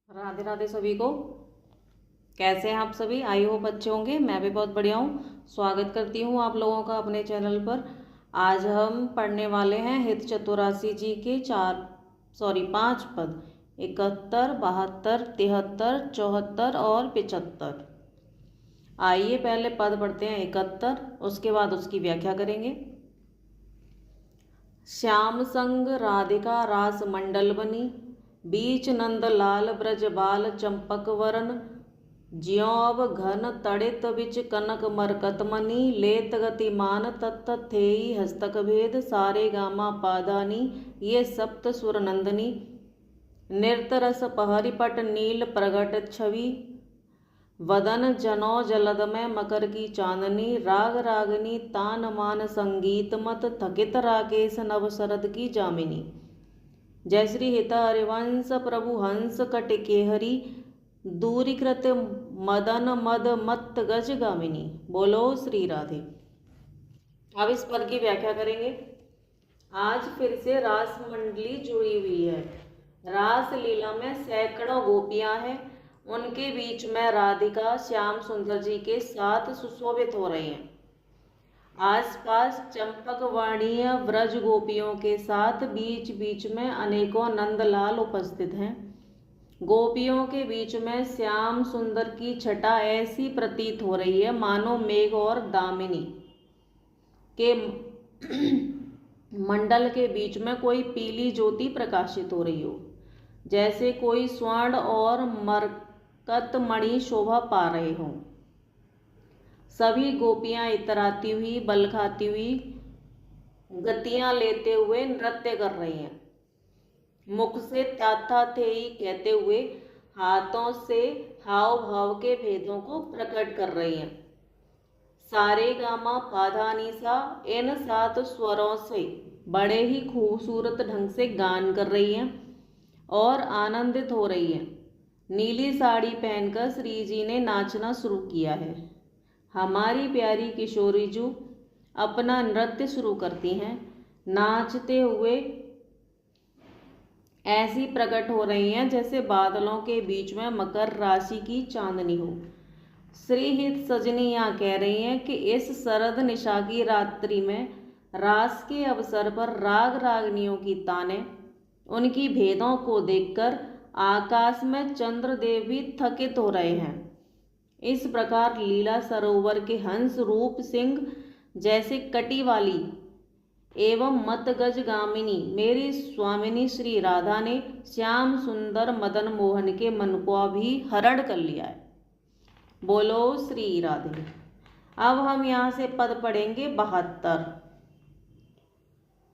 राधे राधे सभी को। कैसे हैं आप सभी? आई होप अच्छे होंगे। मैं भी बहुत बढ़िया हूँ। स्वागत करती हूँ आप लोगों का अपने चैनल पर। आज हम पढ़ने वाले हैं हित चतुराशी जी के 5 पद, 71, 72, 73, 74 और 75। आइए पहले पद पढ़ते हैं 71, उसके बाद उसकी व्याख्या करेंगे। श्याम संग राधिका रास मंडल बनी, बीच नंद लाल ब्रज बाल चंपक वरन, ज्यों घन तड़ित बिच कनक मरकत मनी, लेत गतिमान तत्त थेई हस्तक भेद, सारे गामा पादानी ये सप्त सुर नंदनी, नृत रस पहरिपट नील प्रगट छवि, वदन जनो जलदमय मकर की चांदनी, राग रागनी तान मान संगीत मत, थकित राकेश नव शरद की जामिनी। जय श्री हित हरिवंश प्रभु हंस कटिके हरि, दूरीकृत मदन मद मत गज गामिनी। बोलो श्री राधे। अब इस पद की व्याख्या करेंगे। आज फिर से रास मंडली जुड़ी हुई है। रास लीला में सैकड़ों गोपियां हैं। उनके बीच में राधिका श्याम सुंदर जी के साथ सुशोभित हो रही हैं। आसपास चंपक वर्णीय व्रज गोपियों के साथ बीच बीच में अनेकों नंदलाल उपस्थित हैं। गोपियों के बीच में श्याम सुंदर की छटा ऐसी प्रतीत हो रही है मानो मेघ और दामिनी के मंडल के बीच में कोई पीली ज्योति प्रकाशित हो रही हो, जैसे कोई स्वर्ण और मरकत मणि शोभा पा रहे हों। सभी गोपियां इतराती हुई, बल खाती हुई, गतियां लेते हुए नृत्य कर रही हैं। मुख से ताथा थेई कहते हुए हाथों से हाव भाव के भेदों को प्रकट कर रही हैं। सारे गामा पाधानीसा इन 7 स्वरों से बड़े ही खूबसूरत ढंग से गान कर रही हैं और आनंदित हो रही हैं। नीली साड़ी पहनकर श्री जी ने नाचना शुरू किया है। हमारी प्यारी किशोरी जी अपना नृत्य शुरू करती हैं। नाचते हुए ऐसी प्रकट हो रही हैं जैसे बादलों के बीच में मकर राशि की चांदनी हो। श्री हित सजनी यहाँ कह रही हैं कि इस शरद निशा की रात्रि में रास के अवसर पर राग रागनियों की ताने, उनकी भेदों को देखकर आकाश में चंद्रदेव भी थकित हो रहे हैं। इस प्रकार लीला सरोवर के हंस रूप सिंह जैसे कटी वाली एवं मतगज गामिनी मेरी स्वामिनी श्री राधा ने श्याम सुंदर मदन मोहन के मन को भी हरण कर लिया है। बोलो श्री राधे। अब हम यहाँ से पद पढ़ेंगे 72।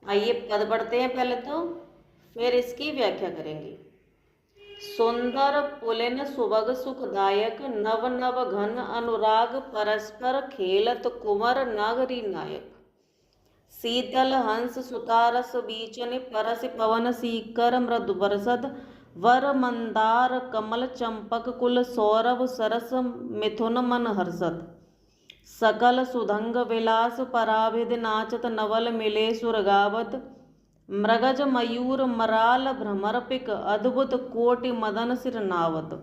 आइए पद पढ़ते हैं पहले तो, फिर इसकी व्याख्या करेंगे। सुंदर पुलिन सुभग सुखदायक, नव नव घन अनुराग परस्पर खेलत कुंवर नागरी नायक, शीतल हंस सुतारस बीचन परस पवन सीकर मृदु बरसद, वर मंदार कमल चंपक कुल सौरभ सरस मिथुन मन हर्षद, सकल सुधंग विलास पराभिद नाचत नवल मिले सुर गावत, मृगज मयूर मराल भ्रमरपिक अद्भुत कोटि मदन सिर नावत,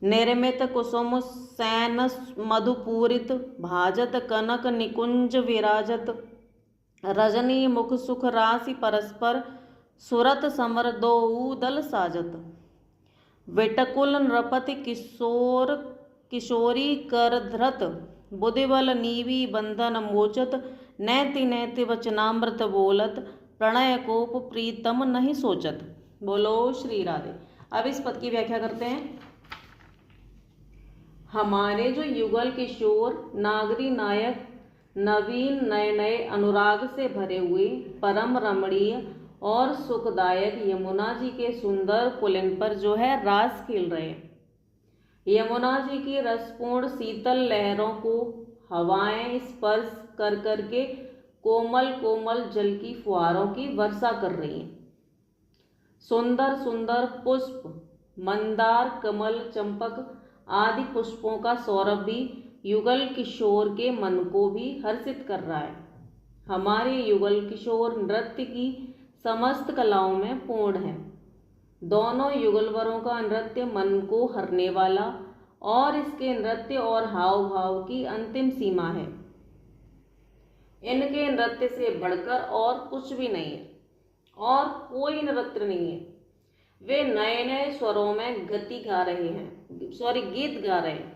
निर्मित कुसुम सैन मधुपूरित भाजत कनक निकुंज विराजत, रजनी मुख सुख राशि परस्पर सुरत समर दोऊ दल साजत, विटकुल नृपति किशोर किशोरी कर धृत, बुधिबल नीवी बंधन मोचत, नैति नैति वचनामृत बोलत, प्रणय कोप प्रीतम नहीं सोचत। बोलो श्री राधे। अब इस पद की व्याख्या करते हैं। हमारे जो युगल किशोर नागरी नायक नवीन नए नए अनुराग से भरे हुए परम रमणीय और सुखदायक यमुना जी के सुंदर पुलिन पर जो है रास खेल रहे हैं। यमुना जी की रसपूर्ण शीतल लहरों को हवाएं स्पर्श कर करके कोमल कोमल जल की फुहारों की वर्षा कर रही हैं। सुंदर सुंदर पुष्प मंदार कमल चंपक आदि पुष्पों का सौरभ भी युगल किशोर के मन को भी हर्षित कर रहा है। हमारे युगल किशोर नृत्य की समस्त कलाओं में पूर्ण है। दोनों युगलवरों का नृत्य मन को हरने वाला और इसके नृत्य और हाव भाव की अंतिम सीमा है। इनके नृत्य से बढ़कर और कुछ भी नहीं है और कोई नृत्य नहीं है। वे नए नए स्वरों में गीत गा रहे हैं,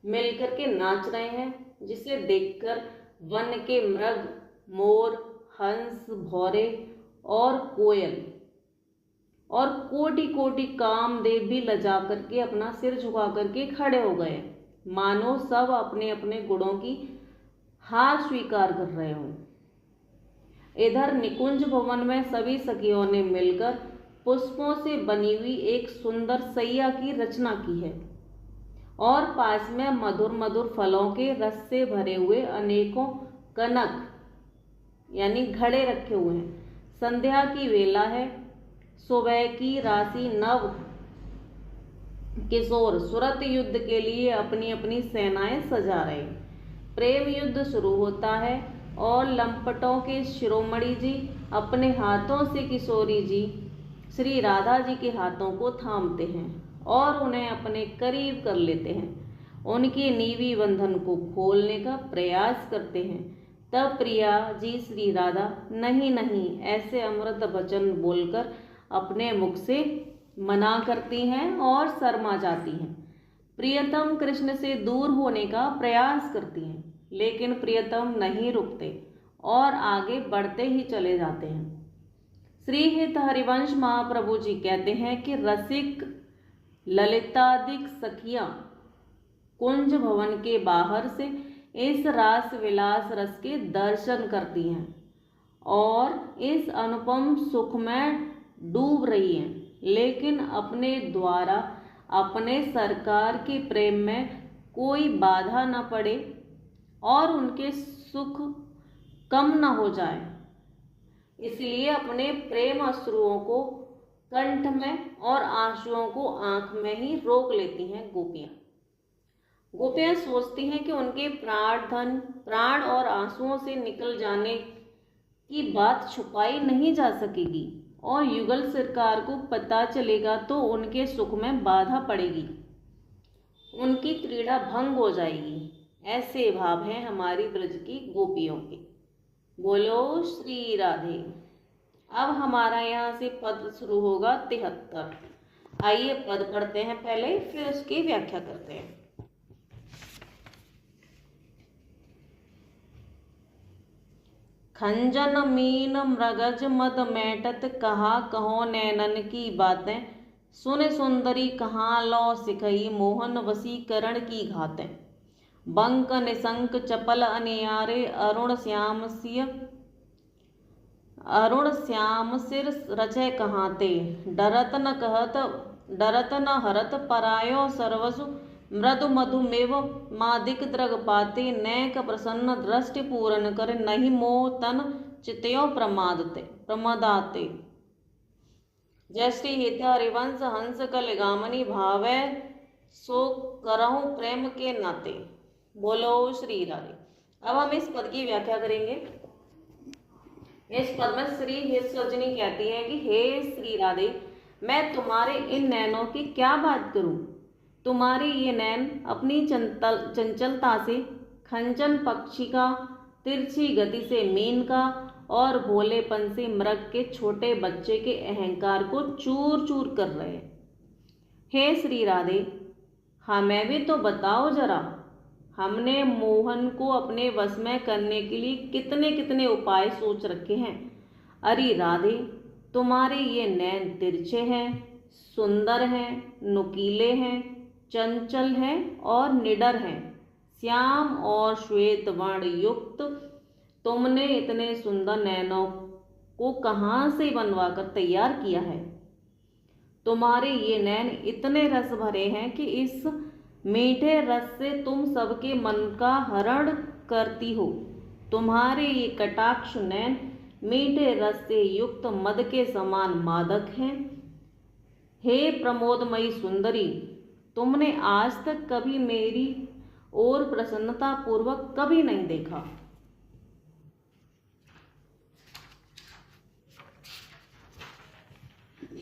मिलकर के नाच रहे हैं, जिसे देखकर वन के मृग, मोर, हंस, भौरे और कोयल और कोटि कोटि कामदेव भी लजा करके अपना सिर झुका करके खड़े हो गए, मानो सब अपने अपने गुणों की हार स्वीकार कर रहे हों। इधर निकुंज भवन में सभी सखियों ने मिलकर पुष्पों से बनी हुई एक सुंदर सैया की रचना की है और पास में मधुर मधुर फलों के रस से भरे हुए अनेकों कनक यानी घड़े रखे हुए हैं। संध्या की वेला है। सुबह की राशि नव किशोर सुरत युद्ध के लिए अपनी अपनी सेनाएं सजा रहे। प्रेम युद्ध शुरू होता है और लंपटों के शिरोमणि जी अपने हाथों से किशोरी जी श्री राधा जी के हाथों को थामते हैं और उन्हें अपने करीब कर लेते हैं, उनके नीवी बंधन को खोलने का प्रयास करते हैं। तब प्रिया जी श्री राधा नहीं नहीं ऐसे अमृत वचन बोलकर अपने मुख से मना करती हैं और शर्मा जाती हैं। प्रियतम कृष्ण से दूर होने का प्रयास करती हैं, लेकिन प्रियतम नहीं रुकते और आगे बढ़ते ही चले जाते हैं। श्री हित हरिवंश महाप्रभु जी कहते हैं कि रसिक ललितादिक सखियां कुंज भवन के बाहर से इस रास विलास रस के दर्शन करती हैं और इस अनुपम सुख में डूब रही हैं, लेकिन अपने द्वारा अपने सरकार के प्रेम में कोई बाधा न पड़े और उनके सुख कम न हो जाए, इसलिए अपने प्रेम अश्रुओं को कंठ में और आंसुओं को आंख में ही रोक लेती हैं गोपियां सोचती हैं कि उनके प्राण और आंसुओं से निकल जाने की बात छुपाई नहीं जा सकेगी और युगल सरकार को पता चलेगा तो उनके सुख में बाधा पड़ेगी, उनकी क्रीड़ा भंग हो जाएगी। ऐसे भाव हैं हमारी ब्रज की गोपियों के। बोलो श्री राधे। अब हमारा यहाँ से पद शुरू होगा 73। आइए पद पढ़ते हैं पहले, फिर उसकी व्याख्या करते हैं। खंजन मीन मृगज मद मैटत कहा कहो नैनन की बातें, सुन सुंदरी कहाँ लौ सिखई मोहन वसीकरण की घातें। बंक निशंक चपल अनियारे अरुण श्याम सिर रचय कहाते। डरत न हरत परायो सर्वसु मृदु मधुमेव मादिक द्रग पाते। नैक प्रसन्न दृष्टि पूरन कर नहीं मोह तन चितयो प्रमादाते। जय श्री हित हरिवंश हंस कल गामनी भावै सो करहु प्रेम के नाते। बोलो श्री राधे। अब हम इस पद की व्याख्या करेंगे। इस पद में श्री हित सजनी कहती है कि हे श्री राधे, मैं तुम्हारे इन नैनों की क्या बात करूं। तुम्हारे ये नैन अपनी चंचलता से खंजन पक्षी का, तिरछी गति से मीन का और भोलेपन से मृग के छोटे बच्चे के अहंकार को चूर चूर कर रहे। हे श्री राधे, हमें भी तो बताओ जरा, हमने मोहन को अपने वश में करने के लिए कितने कितने उपाय सोच रखे हैं। अरे राधे, तुम्हारे ये नैन तिरछे हैं, सुंदर हैं, नुकीले हैं, चंचल हैं और निडर हैं। श्याम और श्वेत वर्ण युक्त तुमने इतने सुंदर नैनों को कहाँ से बनवा कर तैयार किया है। तुम्हारे ये नैन इतने रस भरे हैं कि इस मीठे रस से तुम सबके मन का हरण करती हो। तुम्हारे ये कटाक्ष नैन मीठे रस से युक्त मद के समान मादक हैं। हे प्रमोदमयी सुंदरी, तुमने आज तक कभी मेरी ओर प्रसन्नता पूर्वक कभी नहीं देखा।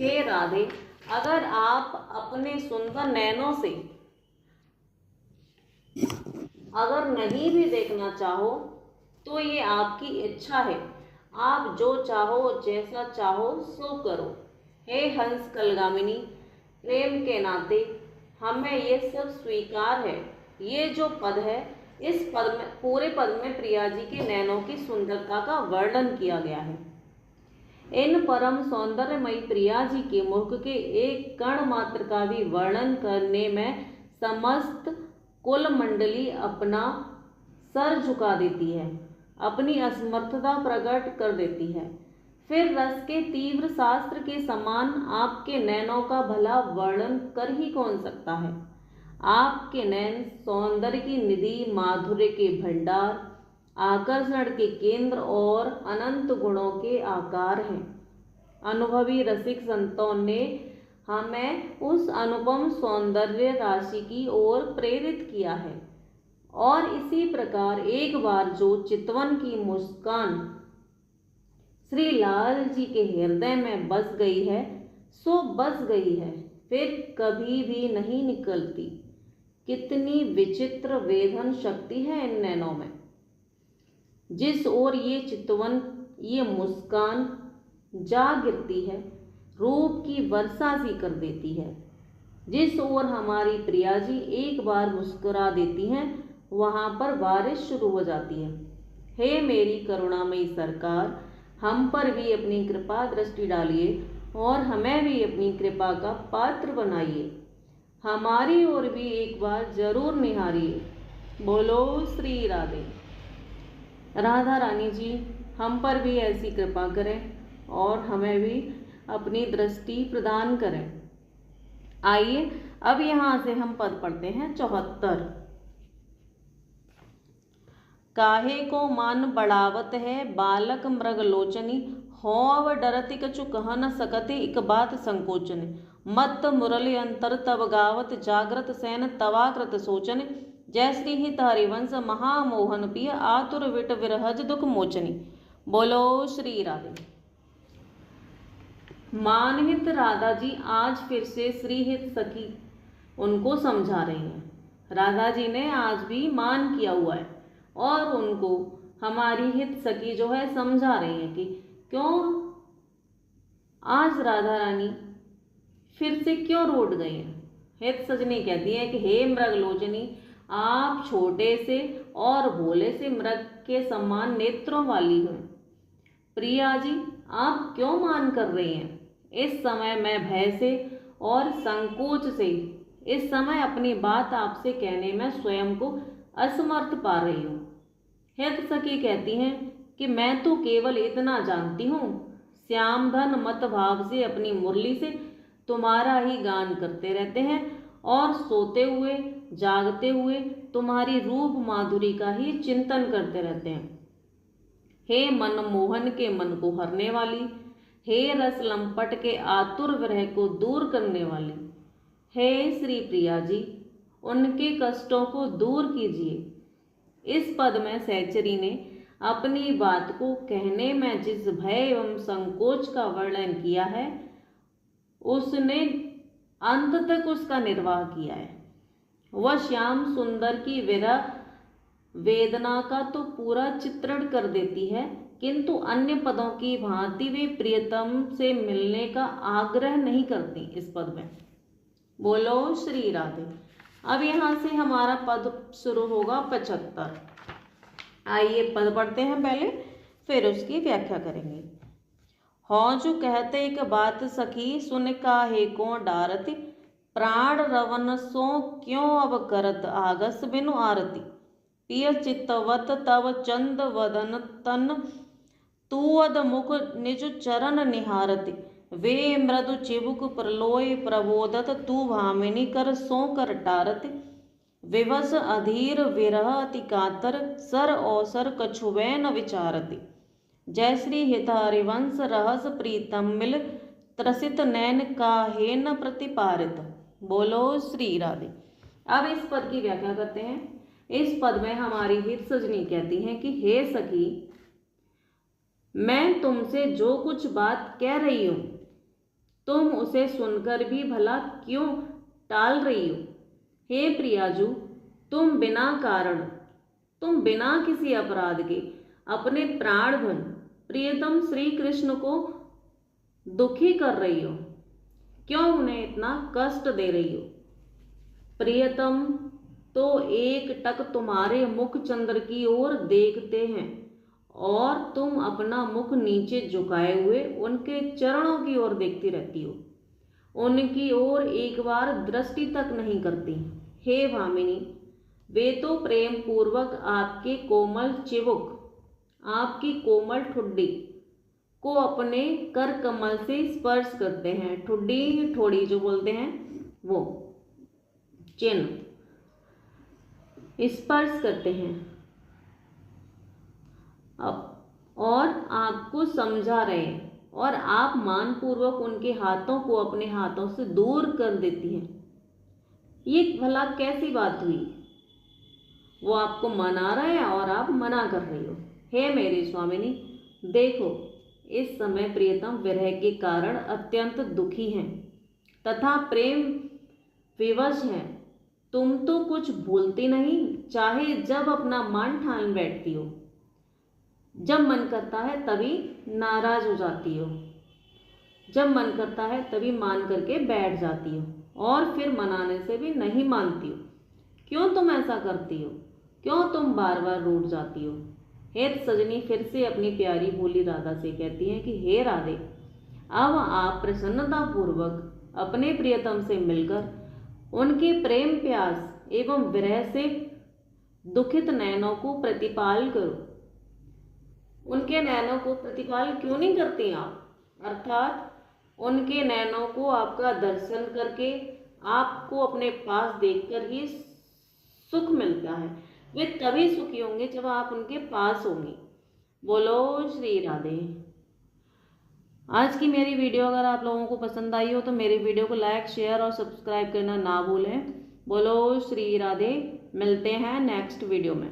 हे राधे, अगर आप अपने सुंदर नैनों से अगर नहीं भी देखना चाहो तो ये आपकी इच्छा है, आप जो चाहो जैसा चाहो सो करो। हे हंस कलगामिनी, प्रेम के नाते हमें ये सब स्वीकार है। ये जो पद है, इस पद में, पूरे पद में प्रिया जी के नैनों की सुंदरता का वर्णन किया गया है। इन परम सौंदर्यमयी प्रिया जी के मुख के एक कण मात्र का भी वर्णन करने में समस्त कुल मंडली अपना सर झुका देती है, अपनी असमर्थता प्रकट कर देती है। फिर रस के तीव्र शास्त्र के समान आपके नैनों का भला वर्णन कर ही कौन सकता है। आपके नैन सौंदर्य की निधि, माधुर्य के भंडार, आकर्षण के केंद्र और अनंत गुणों के आकार हैं। अनुभवी रसिक संतों ने हमें उस अनुपम सौंदर्य राशि की ओर प्रेरित किया है, और इसी प्रकार एक बार जो चितवन की मुस्कान श्री लाल जी के हृदय में बस गई है सो बस गई है, फिर कभी भी नहीं निकलती। कितनी विचित्र वेधन शक्ति है इन नैनों में। जिस ओर ये चितवन, ये मुस्कान जा गिरती है, रूप की वर्षा सी कर देती है। जिस ओर हमारी प्रिया जी एक बार मुस्कुरा देती हैं, वहाँ पर बारिश शुरू हो जाती है। हे मेरी करुणामयी सरकार, हम पर भी अपनी कृपा दृष्टि डालिए और हमें भी अपनी कृपा का पात्र बनाइए। हमारी ओर भी एक बार जरूर निहारिए। बोलो श्री राधे। राधा रानी जी हम पर भी ऐसी कृपा करें और हमें भी अपनी दृष्टि प्रदान करें। आइए अब यहाँ से हम पद पढ़ते हैं 74। काहे को मान बढ़ावत है बालक मृग लोचनी, होव डरति कछु कह न सकते इक बात संकोचन। मत मुरली अंतर तब गावत जागृत सैन तवाकृत सोचन। जय श्री हित हरिवंश महामोहन पिय आतुर विट विरहज दुख मोचनी। बोलो श्री राधे। मानहित राधा जी आज फिर से श्रीहित सखी उनको समझा रही हैं। राधा जी ने आज भी मान किया हुआ है और उनको हमारी हित सखी जो है समझा रही है कि क्यों आज राधा रानी फिर से क्यों रूठ गई हैं। हित सजनी कहती है कि हे मृगलोचनी, आप छोटे से और भोले से मृग के समान नेत्रों वाली हैं। प्रिया जी आप क्यों मान कर रही हैं। इस समय मैं भय से और संकोच से इस समय अपनी बात आपसे कहने में स्वयं को असमर्थ पा रही हूँ। हित सखी कहती हैं कि मैं तो केवल इतना जानती हूँ, श्याम धन मत भाव से अपनी मुरली से तुम्हारा ही गान करते रहते हैं और सोते हुए जागते हुए तुम्हारी रूप माधुरी का ही चिंतन करते रहते हैं। हे मनमोहन के मन को हरने वाली, हे रस लंपट के आतुर विरह को दूर करने वाली, हे श्री प्रिया जी उनके कष्टों को दूर कीजिए। इस पद में सहचरी ने अपनी बात को कहने में जिस भय एवं संकोच का वर्णन किया है, उसने अंत तक उसका निर्वाह किया है। वह श्याम सुंदर की विरह वेदना का तो पूरा चित्रण कर देती है, किंतु अन्य पदों की भांति वे प्रियतम से मिलने का आग्रह नहीं करती इस पद में। बोलो श्री राधे। अब यहाँ से हमारा पद शुरू होगा 75। आइए पद पढ़ते हैं पहले, फिर उसकी व्याख्या करेंगे। हौं जो कहते एक बात सखी, सुन काहे को डारती, प्राण रवन सो क्यों अब करत, आगस बिनु आरती। पिय चित्तवत तव चंद वदन तन, तूअद मुख निज चरण निहारति। वे मृदु चिबुक प्रलोय प्रबोधत, तू भामिनी कर सो कर टारति। विवश अधीर विरह अति कातर, सर अवसर कछुवै न विचारति। जय श्री हित हरिवंश रहस प्रीतम मिल, त्रसित नैन काहे न प्रतिपारित। बोलो श्री राधे। अब इस पद की व्याख्या करते हैं। इस पद में हमारी हित सजनी कहती हैं कि हे सखी, मैं तुमसे जो कुछ बात कह रही हूँ तुम उसे सुनकर भी भला क्यों टाल रही हो? हे प्रियाजू, तुम बिना किसी अपराध के अपने प्राणधन प्रियतम श्री कृष्ण को दुखी कर रही हो। क्यों उन्हें इतना कष्ट दे रही हो? प्रियतम तो एक टक तुम्हारे मुख चंद्र की ओर देखते हैं और तुम अपना मुख नीचे झुकाए हुए उनके चरणों की ओर देखती रहती हो, उनकी ओर एक बार दृष्टि तक नहीं करती। हे भामिनी, वे तो प्रेम पूर्वक आपके कोमल चिबुक, आपकी कोमल ठुड्डी को अपने कर कमल से स्पर्श करते हैं। ठुड्डी ठोड़ी जो बोलते हैं वो चिन्ह स्पर्श करते हैं अब और आपको समझा रहे हैं और आप मानपूर्वक उनके हाथों को अपने हाथों से दूर कर देती हैं। ये भला कैसी बात हुई? वो आपको मना रहा है और आप मना कर रही हो। हे मेरी स्वामिनी, देखो इस समय प्रियतम विरह के कारण अत्यंत दुखी हैं तथा प्रेम विवश हैं। तुम तो कुछ भूलती नहीं, चाहे जब अपना मन ठान बैठती हो, जब मन करता है तभी नाराज हो जाती हो, जब मन करता है तभी मान करके बैठ जाती हो और फिर मनाने से भी नहीं मानती हो। क्यों तुम ऐसा करती हो? क्यों तुम बार बार रूठ जाती हो? हे सजनी फिर से अपनी प्यारी भोली राधा से कहती हैं कि हे राधे, अब आप प्रसन्नतापूर्वक अपने प्रियतम से मिलकर उनके प्रेम प्यास एवं विरह से दुखित नयनों को प्रतिपाल करो। उनके नयनों को प्रतिपाल क्यों नहीं करती आप? अर्थात उनके नयनों को आपका दर्शन करके आपको अपने पास देखकर ही सुख मिलता है। वे तभी सुखी होंगे जब आप उनके पास होंगी। बोलो श्री राधे। आज की मेरी वीडियो अगर आप लोगों को पसंद आई हो तो मेरी वीडियो को लाइक, शेयर और सब्सक्राइब करना ना भूलें। बोलो श्री राधे। मिलते हैं नेक्स्ट वीडियो में।